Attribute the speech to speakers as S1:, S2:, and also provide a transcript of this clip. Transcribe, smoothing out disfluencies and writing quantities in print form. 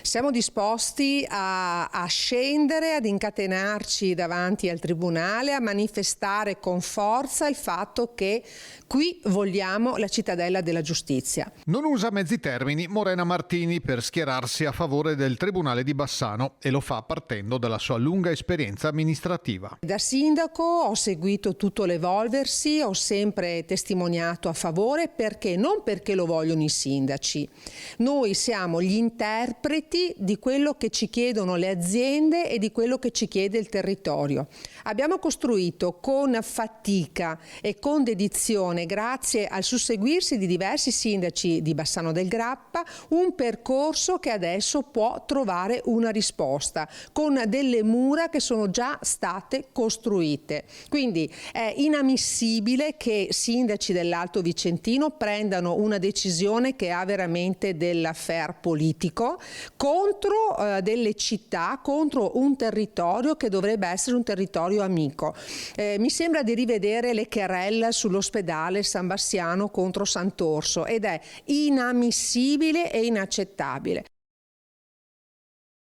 S1: Siamo disposti a scendere, ad incatenarci davanti al Tribunale, a manifestare con forza il fatto che qui vogliamo la cittadella della giustizia.
S2: Non usa mezzi termini Morena Martini per schierarsi a favore del Tribunale di Bassano e lo fa partendo dalla sua lunga esperienza amministrativa.
S1: Da sindaco ho seguito tutto l'evolversi, ho sempre testimoniato a favore non perché lo vogliono i sindaci. Noi siamo gli interpreti di quello che ci chiedono le aziende e di quello che ci chiede il territorio. Abbiamo costruito con fatica e con dedizione, grazie al susseguirsi di diversi sindaci di Bassano del Grappa, un percorso che adesso può trovare una risposta con delle mura che sono già state costruite. Quindi è inammissibile che sindaci dell'Alto Vicentino prendano una decisione che ha veramente dell'affair politico contro delle città, contro un territorio che dovrebbe essere un territorio amico. Mi sembra di rivedere le querelle sull'ospedale San Bassiano contro Sant'Orso ed è inammissibile e inaccettabile.